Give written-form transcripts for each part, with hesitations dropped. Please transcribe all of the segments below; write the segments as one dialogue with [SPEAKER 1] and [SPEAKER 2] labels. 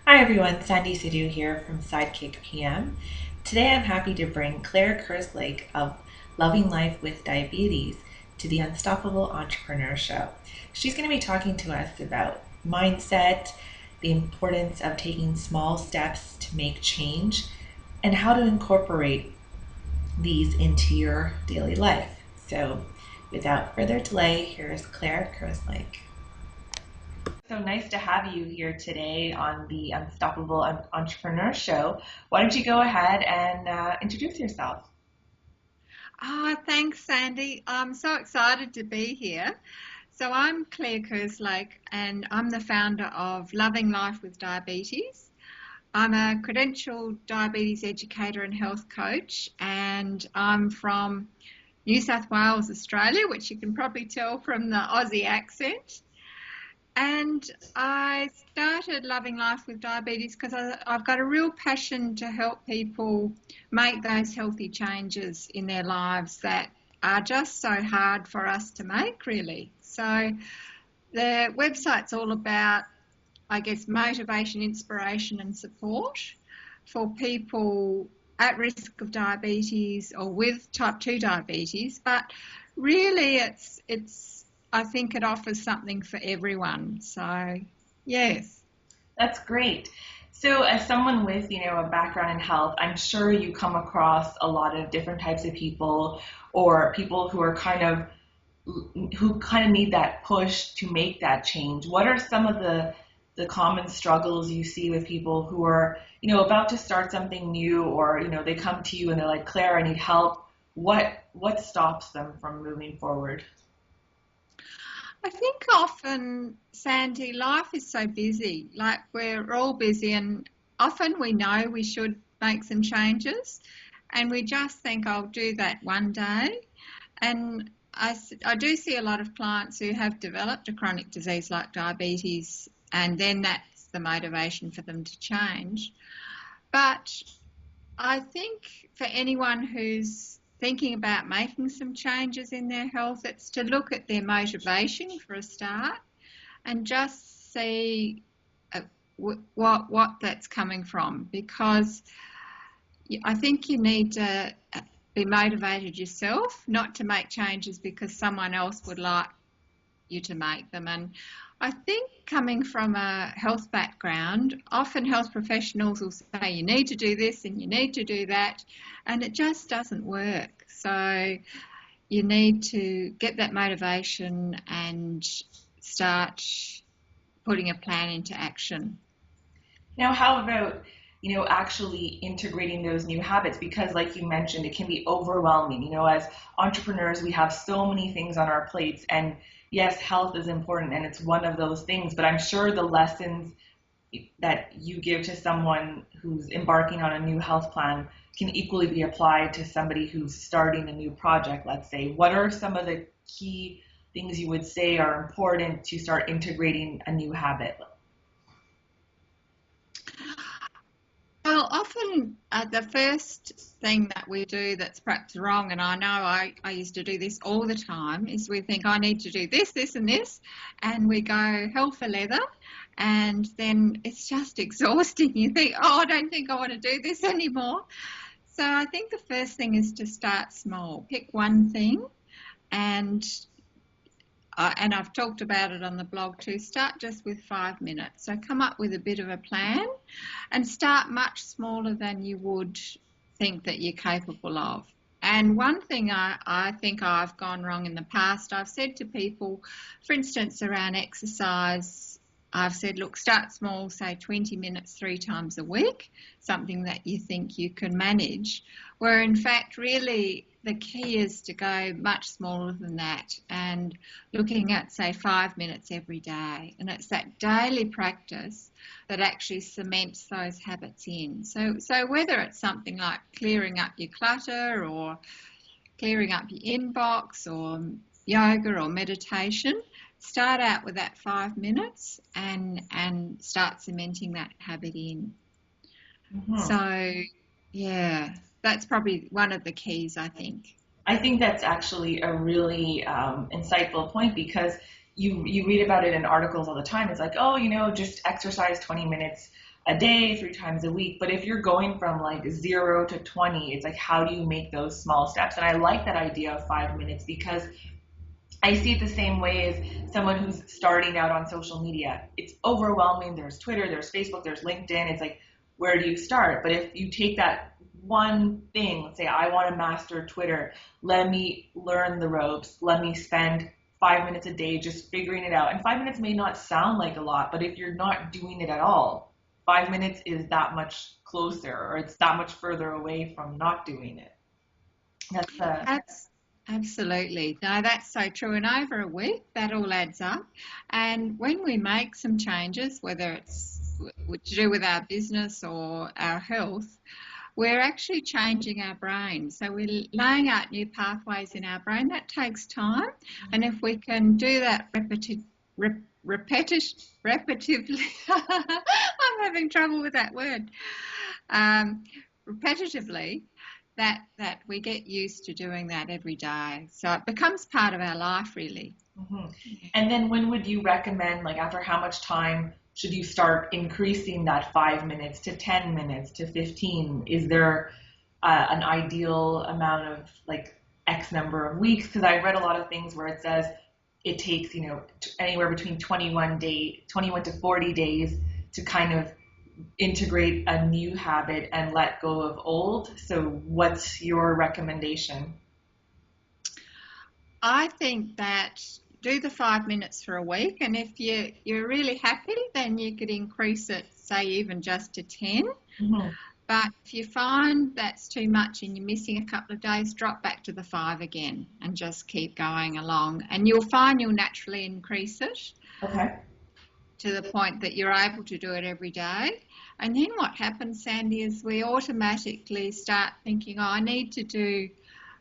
[SPEAKER 1] Hi everyone, Sandy Sidhu here from Sidekick PM. Today I'm happy to bring Claire Kerslake of Loving Life with Diabetes to the Unstoppable Entrepreneur Show. She's going to be talking to us about mindset, the importance of taking small steps to make change, and how to incorporate these into your daily life. So, without further delay, here's Claire Kerslake. So nice to have you here today on the Unstoppable Entrepreneur Show. Why don't you go ahead and introduce yourself?
[SPEAKER 2] Thanks, Sandy. I'm so excited to be here. So, I'm Claire Kerslake, and I'm the founder of Loving Life with Diabetes. I'm a credentialed diabetes educator and health coach, and I'm from New South Wales, Australia, which you can probably tell from the Aussie accent. And I started Loving Life with Diabetes because I've got a real passion to help people make those healthy changes in their lives that are just so hard for us to make, really. So the website's all about, I guess, motivation, inspiration, and support for people at risk of diabetes or with type 2 diabetes. But really, I think it offers something for everyone. So, yes.
[SPEAKER 1] That's great. So, as someone with a background in health, I'm sure you come across a lot of different types of people, or people who are kind of need that push to make that change. What are some of the common struggles you see with people who are about to start something new, or they come to you and they're like, Claire, I need help. What stops them from moving forward?
[SPEAKER 2] I think often, Sandy, life is so busy. Like we're all busy, and often we know we should make some changes, and we just think, I'll do that one day. And I do see a lot of clients who have developed a chronic disease like diabetes, and then that's the motivation for them to change. But I think for anyone who's thinking about making some changes in their health, it's to look at their motivation for a start and just see what that's coming from, because I think you need to be motivated yourself, not to make changes because someone else would like you to make them. And I think coming from a health background, often health professionals will say you need to do this and you need to do that, and it just doesn't work. So you need to get that motivation and start putting a plan into action.
[SPEAKER 1] Now, how about, actually integrating those new habits? Because, like you mentioned, it can be overwhelming. As entrepreneurs, we have so many things on our plates. And yes, health is important and it's one of those things. But I'm sure the lessons that you give to someone who's embarking on a new health plan can equally be applied to somebody who's starting a new project, let's say. What are some of the key things you would say are important to start integrating a new habit?
[SPEAKER 2] Well, often the first thing that we do that's perhaps wrong, and I know I used to do this all the time, is we think I need to do this, this, and this, and we go hell for leather, and then it's just exhausting. You think, oh, I don't think I want to do this anymore. So I think the first thing is to start small. Pick one thing, and and I've talked about it on the blog too. Start just with 5 minutes. So come up with a bit of a plan and start much smaller than you would think that you're capable of. And one thing I think I've gone wrong in the past, I've said to people, for instance, around exercise, I've said, look, start small, say 20 minutes 3 times a week, something that you think you can manage, where in fact, really, the key is to go much smaller than that and looking at, say, 5 minutes every day. And it's that daily practice that actually cements those habits in. So whether it's something like clearing up your clutter or clearing up your inbox or yoga or meditation, start out with that 5 minutes and start cementing that habit in.
[SPEAKER 1] Mhm.
[SPEAKER 2] So yeah, that's probably one of the keys, I think.
[SPEAKER 1] I think that's actually a really insightful point, because you read about it in articles all the time. It's like, oh, just exercise 20 minutes a day, 3 times a week. But if you're going from like 0 to 20, it's like, how do you make those small steps? And I like that idea of 5 minutes because I see it the same way as someone who's starting out on social media. It's overwhelming. There's Twitter, there's Facebook, there's LinkedIn. It's like, where do you start? But if you take that one thing, let's say, I want to master Twitter, let me learn the ropes, let me spend 5 minutes a day just figuring it out. And 5 minutes may not sound like a lot, but if you're not doing it at all, 5 minutes is that much closer, or it's that much further away from not doing it. That's
[SPEAKER 2] Abs- Absolutely. No, that's so true. And over a week, that all adds up. And when we make some changes, whether it's to do with our business or our health, we're actually changing our brain. So we're laying out new pathways in our brain. That takes time. And if we can do that repetitively, I'm having trouble with that word, repetitively, that we get used to doing that every day. So it becomes part of our life, really.
[SPEAKER 1] hmm And then when would you recommend, like after how much time should you start increasing that 5 minutes to 10 minutes to 15? Is there an ideal amount of like X number of weeks? Because I read a lot of things where it says it takes, anywhere between 21 to 40 days to kind of integrate a new habit and let go of old. So what's your recommendation?
[SPEAKER 2] I think that do the 5 minutes for a week, and if you're really happy, then you could increase it, say even just to 10.
[SPEAKER 1] hmm
[SPEAKER 2] But if you find that's too much and you're missing a couple of days, drop back to the 5 again and just keep going along. And you'll find you'll naturally increase it
[SPEAKER 1] Okay.
[SPEAKER 2] to the point that you're able to do it every day. And then what happens, Sandy, is we automatically start thinking, oh, I need to do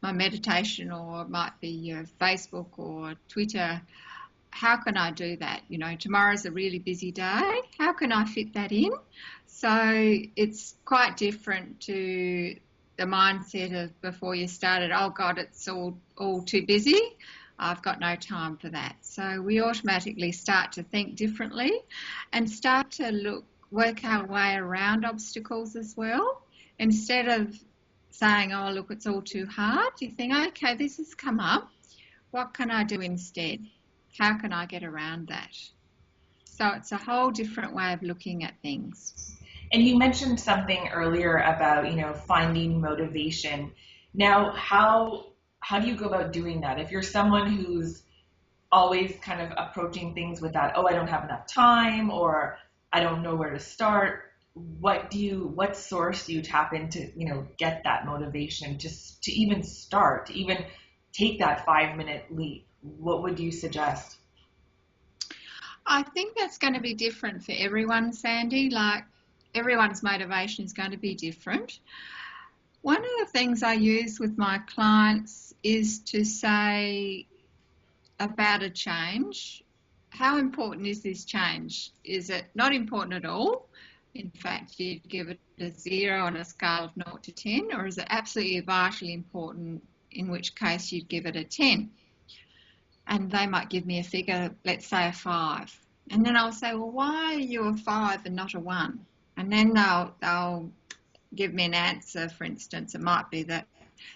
[SPEAKER 2] my meditation, or it might be your Facebook or Twitter. How can I do that? Tomorrow's a really busy day. How can I fit that in? So it's quite different to the mindset of before you started, oh God, it's all too busy. I've got no time for that. So we automatically start to think differently and start to work our way around obstacles as well. Instead of saying, oh, look, it's all too hard, you think, okay, this has come up. What can I do instead? How can I get around that? So it's a whole different way of looking at things.
[SPEAKER 1] And you mentioned something earlier about, finding motivation. Now, how do you go about doing that? If you're someone who's always kind of approaching things with that, oh, I don't have enough time, or I don't know where to start, what source do you tap into, get that motivation to even start, to even take that 5 minute leap? What would you suggest?
[SPEAKER 2] I think that's going to be different for everyone, Sandy. Like everyone's motivation is going to be different. One of the things I use with my clients is to say about a change, how important is this change? Is it not important at all? In fact, you'd give it a 0 on a scale of 0 to 10, or is it absolutely vitally important, in which case you'd give it a 10? And they might give me a figure, let's say a 5. And then I'll say, well, why are you a 5 and not a 1? And then they'll give me an answer. For instance, it might be that,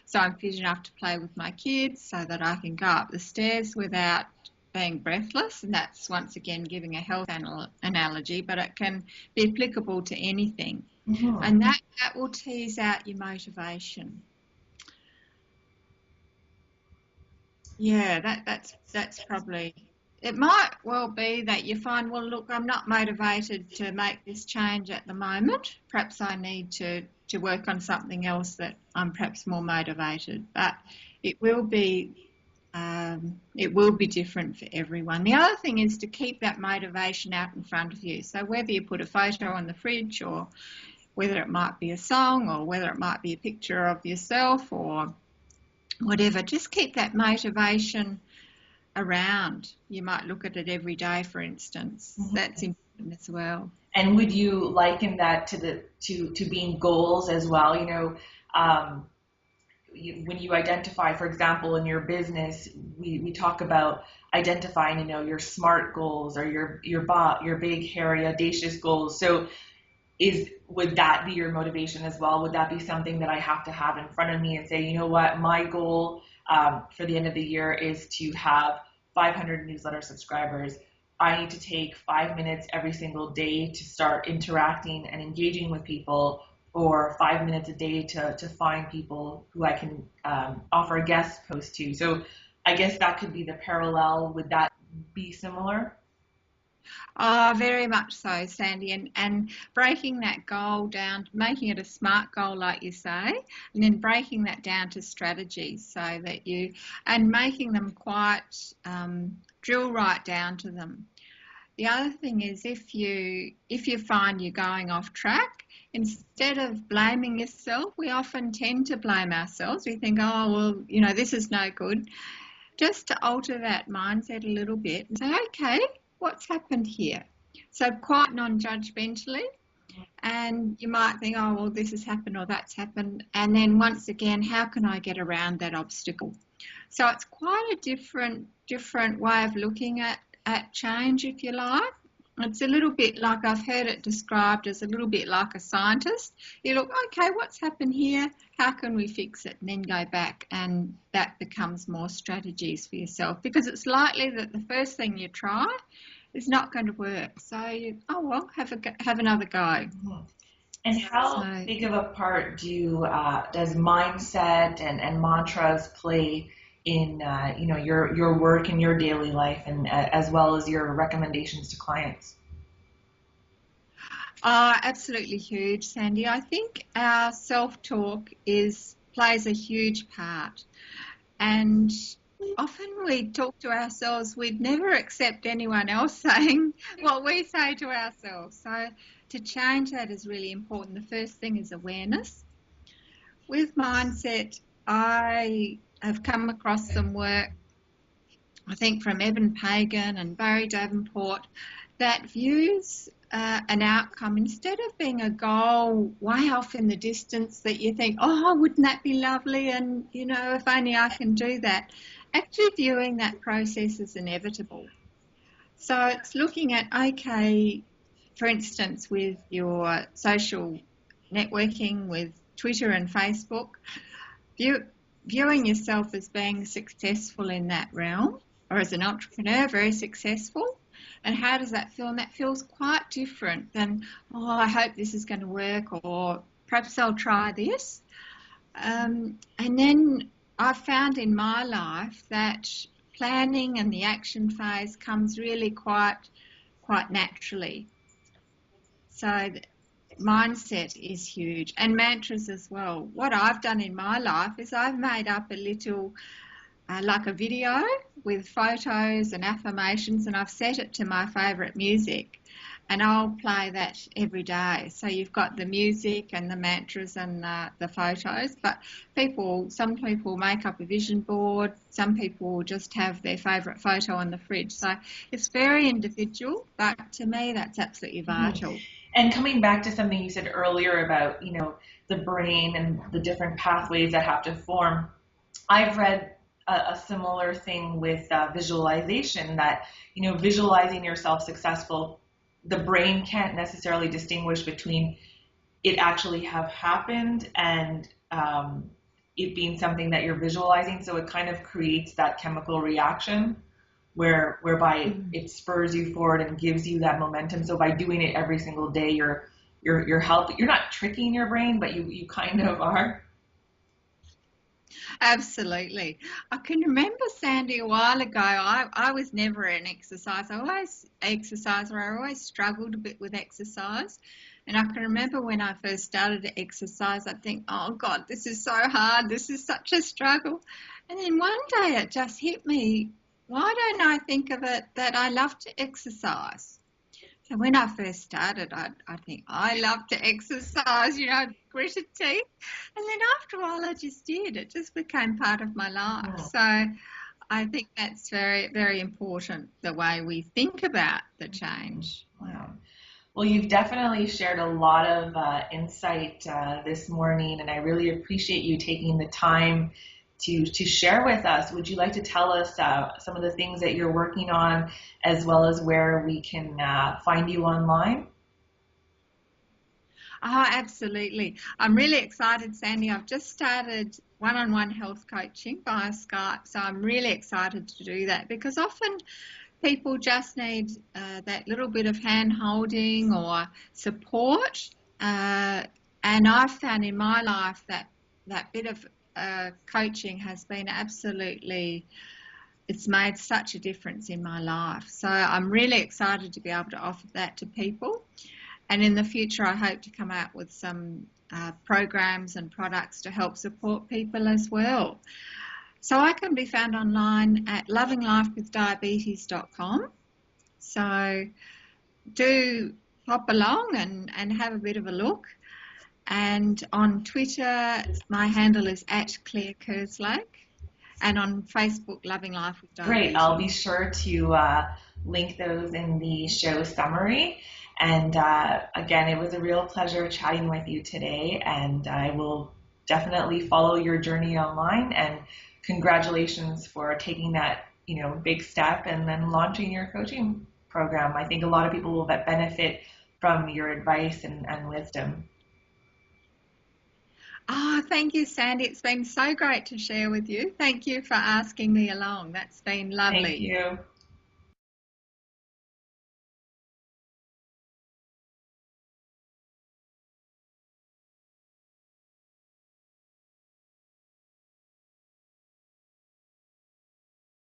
[SPEAKER 2] so I'm fit enough to play with my kids so that I can go up the stairs without being breathless. And that's once again giving a health analogy, but it can be applicable to anything.
[SPEAKER 1] Mm-hmm.
[SPEAKER 2] And that will tease out your motivation. Yeah, that's probably, it might well be that you find, well, look, I'm not motivated to make this change at the moment. Perhaps I need to work on something else that I'm perhaps more motivated. But it will be different for everyone. The other thing is to keep that motivation out in front of you. So whether you put a photo on the fridge, or whether it might be a song, or whether it might be a picture of yourself, or whatever, just keep that motivation around. You might look at it every day, for instance.
[SPEAKER 1] Mm-hmm.
[SPEAKER 2] That's important as well.
[SPEAKER 1] And would you liken that to being goals as well? When you identify, for example, in your business, we talk about identifying, your SMART goals, or your big, hairy, audacious goals. So would that be your motivation as well? Would that be something that I have to have in front of me and say, you know what, my goal for the end of the year is to have 500 newsletter subscribers. I need to take 5 minutes every single day to start interacting and engaging with people, or 5 minutes a day to find people who I can offer a guest post to. So I guess that could be the parallel. Would that be similar?
[SPEAKER 2] Oh, very much so, Sandy. And breaking that goal down, making it a SMART goal, like you say, and then breaking that down to strategies so that and making them quite, drill right down to them. The other thing is if you find you're going off track, instead of blaming yourself, we often tend to blame ourselves. We think, oh, well, this is no good. Just to alter that mindset a little bit and say, okay, what's happened here? So quite non-judgmentally, and you might think, oh, well, this has happened or that's happened. And then once again, how can I get around that obstacle? So it's quite a different way of looking at change, if you like. It's a little bit like, I've heard it described as a little bit like a scientist. You look, okay, what's happened here? How can we fix it? And then go back, and that becomes more strategies for yourself, because it's likely that the first thing you try is not going to work. So, have another go.
[SPEAKER 1] And how big of a part does mindset and mantras play in your work and your daily life, and as well as your recommendations to clients?
[SPEAKER 2] Absolutely huge, Sandy. I think our self-talk plays a huge part, and often we talk to ourselves. We'd never accept anyone else saying what we say to ourselves. So to change that is really important. The first thing is awareness. With mindset, I have come across some work, I think from Evan Pagan and Barry Davenport, that views an outcome, instead of being a goal way off in the distance that you think, oh, wouldn't that be lovely, and if only I can do that, actually viewing that process as inevitable. So it's looking at, okay, for instance, with your social networking with Twitter and Facebook, viewing yourself as being successful in that realm, or as an entrepreneur, very successful. And how does that feel? And that feels quite different than, oh, I hope this is going to work, or perhaps I'll try this. And then I've found in my life that planning and the action phase comes really quite naturally. So mindset is huge, and mantras as well. What I've done in my life is I've made up a little like a video with photos and affirmations, and I've set it to my favourite music, and I'll play that every day. So you've got the music and the mantras and the photos, but some people make up a vision board, some people just have their favourite photo on the fridge. So it's very individual, but to me that's absolutely vital.
[SPEAKER 1] And coming back to something you said earlier about, the brain and the different pathways that have to form, I've read a similar thing with visualization, that, visualizing yourself successful, the brain can't necessarily distinguish between it actually have happened and it being something that you're visualizing. So it kind of creates that chemical reaction whereby it spurs you forward and gives you that momentum. So by doing it every single day, you're helping. You're not tricking your brain, but you kind of are.
[SPEAKER 2] Absolutely. I can remember, Sandy, a while ago, I was never an exercise. I always struggled a bit with exercise. And I can remember when I first started to exercise, I'd think, oh God, this is so hard. This is such a struggle. And then one day it just hit me, why don't I think of it that I love to exercise? So when I first started, I'd think, I love to exercise, gritted teeth. And then after a while, I just did. It just became part of my life.
[SPEAKER 1] Oh.
[SPEAKER 2] So I think that's very, very important, the way we think about the change.
[SPEAKER 1] Wow. Well, you've definitely shared a lot of insight this morning, and I really appreciate you taking the time to share with us. Would you like to tell us some of the things that you're working on, as well as where we can find you online?
[SPEAKER 2] Oh, absolutely. I'm really excited, Sandy. I've just started one-on-one health coaching via Skype, so I'm really excited to do that because often people just need that little bit of hand holding or support. Uh, and I've found in my life that that bit of coaching has been absolutely, it's made such a difference in my life. So I'm really excited to be able to offer that to people. And in the future, I hope to come out with some programs and products to help support people as well. So I can be found online at lovinglifewithdiabetes.com. So do hop along and have a bit of a look. And on Twitter, my handle is at Claire Kerslake. And on Facebook, Loving Life with
[SPEAKER 1] Great. I'll be
[SPEAKER 2] Diabetes.
[SPEAKER 1] sure to link those in the show summary. And again, it was a real pleasure chatting with you today. And I will definitely follow your journey online. And congratulations for taking that, big step and then launching your coaching program. I think a lot of people will benefit from your advice and wisdom.
[SPEAKER 2] Oh, thank you, Sandy. It's been so great to share with you. Thank you for asking me along. That's been
[SPEAKER 1] Thank
[SPEAKER 2] lovely.
[SPEAKER 1] you.